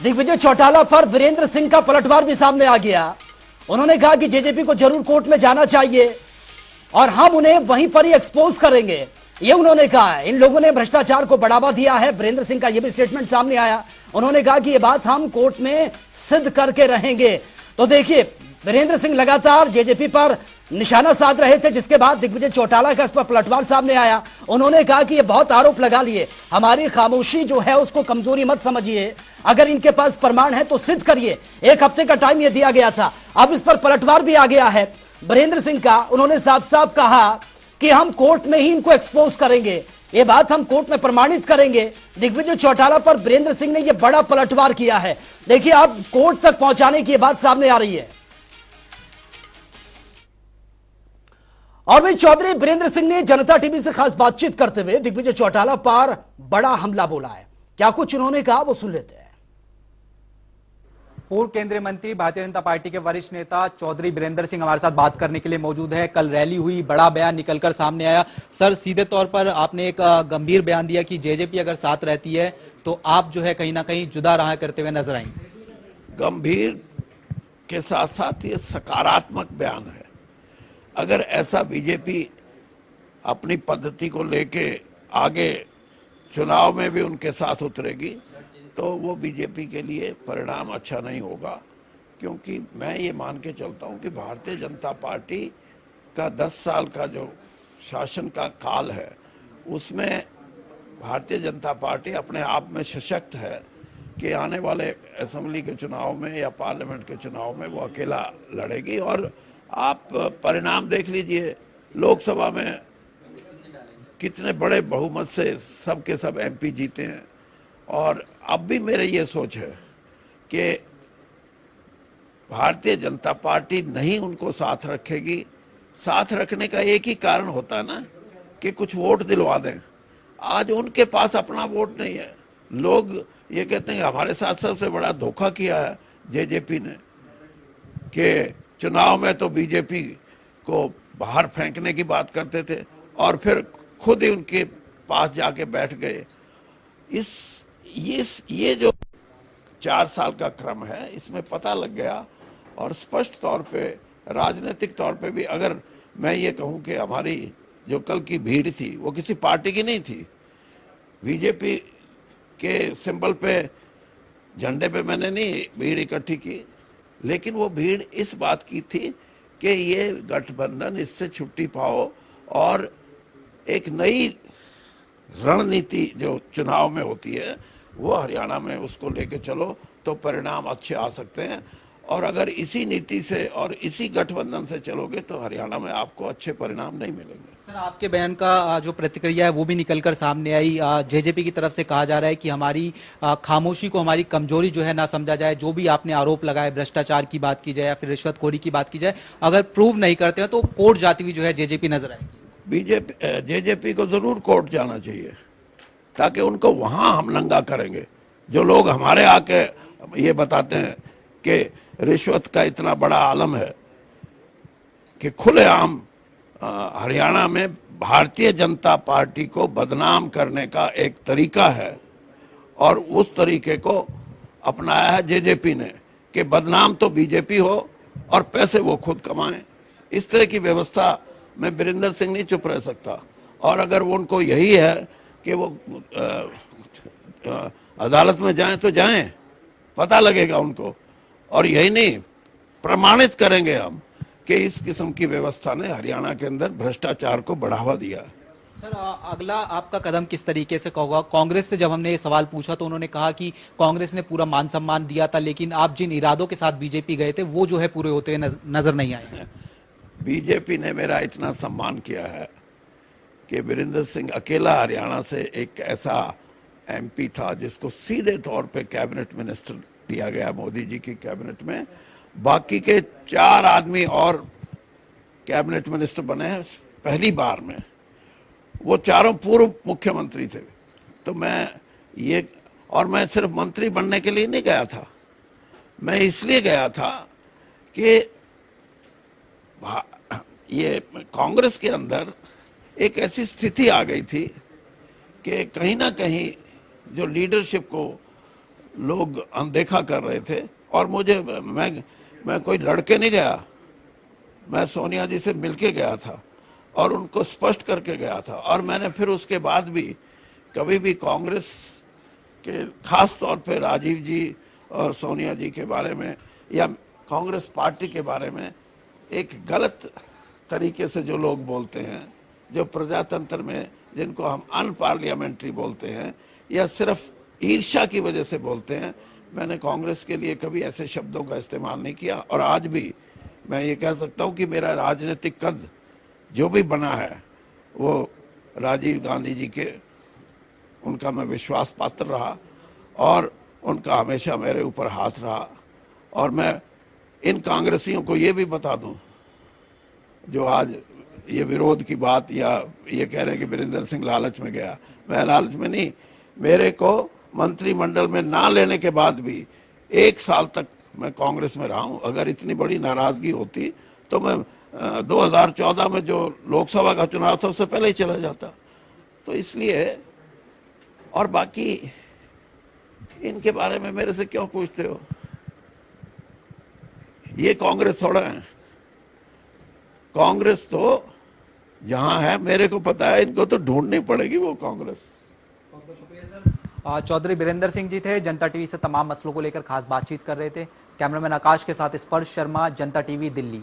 दिग्विजय चौटाला पर वीरेंद्र सिंह का पलटवार भी सामने आ गया। उन्होंने कहा कि जेजेपी को जरूर कोर्ट में जाना चाहिए और हम उन्हें वहीं पर ही एक्सपोज करेंगे, ये उन्होंने कहा है। इन लोगों ने भ्रष्टाचार को बढ़ावा दिया है, वीरेंद्र सिंह का यह भी स्टेटमेंट सामने आया। उन्होंने कहा कि यह बात हम कोर्ट में सिद्ध करके रहेंगे। तो देखिए, वीरेंद्र सिंह लगातार जेजेपी पर निशाना साध रहे थे, जिसके बाद दिग्विजय चौटाला का इस पर पलटवार सामने आया। उन्होंने कहा कि ये बहुत आरोप लगा लिए, हमारी खामोशी जो है उसको कमजोरी मत समझिए, अगर इनके पास प्रमाण है तो सिद्ध करिए। 1 हफ्ते का टाइम ये दिया गया था, अब इस पर पलटवार भी आ गया है वीरेंद्र सिंह का। उन्होंने साफ साफ कहा कि हम कोर्ट में ही इनको एक्सपोज करेंगे, ये बात हम कोर्ट में प्रमाणित करेंगे। दिग्विजय चौटाला पर वीरेंद्र सिंह ने यह बड़ा पलटवार किया है। देखिए, अब कोर्ट तक पहुंचाने की बात सामने आ रही है। और भाई चौधरी वीरेंद्र सिंह ने जनता टीवी से खास बातचीत करते हुए दिग्विजय चौटाला पर बड़ा हमला बोला है। क्या कुछ उन्होंने कहा, वो सुन लेते हैं। पूर्व केंद्रीय मंत्री, भारतीय जनता पार्टी के वरिष्ठ नेता चौधरी वीरेंद्र सिंह हमारे साथ बात करने के लिए मौजूद है। कल रैली हुई, बड़ा बयान निकलकर सामने आया। सर, सीधे तौर पर आपने एक गंभीर बयान दिया कि जेजेपी अगर साथ रहती है तो आप जो है कहीं ना कहीं जुदा राह करते हुए नजर आएंगे। गंभीर के साथ साथ ये सकारात्मक बयान है। अगर ऐसा बीजेपी अपनी पद्धति को लेके आगे चुनाव में भी उनके साथ उतरेगी तो वो बीजेपी के लिए परिणाम अच्छा नहीं होगा, क्योंकि मैं ये मान के चलता हूँ कि भारतीय जनता पार्टी का 10 साल का जो शासन का काल है उसमें भारतीय जनता पार्टी अपने आप में सशक्त है कि आने वाले असेंबली के चुनाव में या पार्लियामेंट के चुनाव में वो अकेला लड़ेगी। और आप परिणाम देख लीजिए, लोकसभा में कितने बड़े बहुमत से सब के सब एमपी जीते हैं। और अब भी मेरी ये सोच है कि भारतीय जनता पार्टी नहीं उनको साथ रखेगी। साथ रखने का एक ही कारण होता है ना कि कुछ वोट दिलवा दें। आज उनके पास अपना वोट नहीं है। लोग ये कहते हैं हमारे साथ सबसे बड़ा धोखा किया है जेजेपी ने कि चुनाव में तो बीजेपी को बाहर फेंकने की बात करते थे और फिर खुद ही उनके पास जाके बैठ गए। ये जो 4 साल का क्रम है इसमें पता लग गया। और स्पष्ट तौर पे राजनीतिक तौर पे भी अगर मैं ये कहूँ कि हमारी जो कल की भीड़ थी वो किसी पार्टी की नहीं थी। बीजेपी के सिंबल पे, झंडे पे मैंने नहीं भीड़ इकट्ठी की, लेकिन वो भीड़ इस बात की थी कि ये गठबंधन इससे छुट्टी पाओ और एक नई रणनीति जो चुनाव में होती है वो हरियाणा में उसको लेके चलो तो परिणाम अच्छे आ सकते हैं। और अगर इसी नीति से और इसी गठबंधन से चलोगे तो हरियाणा में आपको अच्छे परिणाम नहीं मिलेंगे। सर, आपके बयान का जो प्रतिक्रिया है वो भी निकलकर सामने आई। जेजेपी की तरफ से कहा जा रहा है कि हमारी खामोशी को हमारी कमजोरी जो है ना समझा जाए। जो भी आपने आरोप लगाए, भ्रष्टाचार की बात की जाए या फिर रिश्वतखोरी की बात की जाए, अगर प्रूव नहीं करते हैं तो कोर्ट जाती हुई जो है जेजेपी नजर आएगी। जेजेपी को जरूर कोर्ट जाना चाहिए ताकि उनको वहां हम नंगा करेंगे। जो लोग हमारे आके ये बताते हैं कि रिश्वत का इतना बड़ा आलम है कि खुलेआम हरियाणा में भारतीय जनता पार्टी को बदनाम करने का एक तरीका है और उस तरीके को अपनाया है जेजेपी ने कि बदनाम तो बीजेपी हो और पैसे वो खुद कमाएं। इस तरह की व्यवस्था में वीरेंद्र सिंह नहीं चुप रह सकता। और अगर वो उनको यही है कि वो अदालत में जाएं तो जाएं, पता लगेगा उनको। और यही नहीं, प्रमाणित करेंगे हम कि इस किस्म की व्यवस्था ने हरियाणा के अंदर भ्रष्टाचार को बढ़ावा दिया। सर, अगला आपका कदम किस तरीके से होगा? कांग्रेस से जब हमने ये सवाल पूछा तो उन्होंने कहा कि कांग्रेस ने पूरा मान सम्मान दिया था, लेकिन आप जिन इरादों के साथ बीजेपी गए थे वो जो है पूरे होते हुए नजर नहीं आए। बीजेपी ने मेरा इतना सम्मान किया है कि वीरेंद्र सिंह अकेला हरियाणा से एक ऐसा एमपी था जिसको सीधे तौर पे कैबिनेट मिनिस्टर दिया गया मोदी जी की कैबिनेट में। बाकी के 4 आदमी और कैबिनेट मिनिस्टर बने हैं पहली बार में। वो चारों पूर्व मुख्यमंत्री थे। तो मैं सिर्फ मंत्री बनने के लिए नहीं गया था, मैं इसलिए गया था कि ये कांग्रेस के अंदर एक ऐसी स्थिति आ गई थी कि कहीं ना कहीं जो लीडरशिप को लोग अनदेखा कर रहे थे। और मुझे मैं कोई लड़के नहीं गया, मैं सोनिया जी से मिलके गया था और उनको स्पष्ट करके गया था। और मैंने फिर उसके बाद भी कभी भी कांग्रेस के, खास तौर पे राजीव जी और सोनिया जी के बारे में या कांग्रेस पार्टी के बारे में एक गलत तरीके से जो लोग बोलते हैं, जो प्रजातंत्र में जिनको हम अनपार्लियामेंट्री बोलते हैं या सिर्फ ईर्ष्या की वजह से बोलते हैं, मैंने कांग्रेस के लिए कभी ऐसे शब्दों का इस्तेमाल नहीं किया। और आज भी मैं ये कह सकता हूं कि मेरा राजनीतिक कद जो भी बना है वो राजीव गांधी जी के, उनका मैं विश्वास पात्र रहा और उनका हमेशा मेरे ऊपर हाथ रहा। और मैं इन कांग्रेसियों को ये भी बता दूं जो आज ये विरोध की बात या ये कह रहे हैं कि वीरेंद्र सिंह लालच में गया, मैं लालच में नहीं, मेरे को मंत्रिमंडल में ना लेने के बाद भी 1 साल तक मैं कांग्रेस में रहा हूं। अगर इतनी बड़ी नाराजगी होती तो मैं 2014 में जो लोकसभा का चुनाव था उससे पहले ही चला जाता। तो इसलिए, और बाकी इनके बारे में मेरे से क्यों पूछते हो, ये कांग्रेस थोड़ा है। कांग्रेस तो जहां है मेरे को पता है, इनको तो ढूंढनी पड़ेगी वो कांग्रेस। चौधरी बीरेंद्र सिंह जी थे, जनता टीवी से तमाम मसलों को लेकर खास बातचीत कर रहे थे। कैमरामैन आकाश के साथ स्पर्श शर्मा, जनता टीवी, दिल्ली।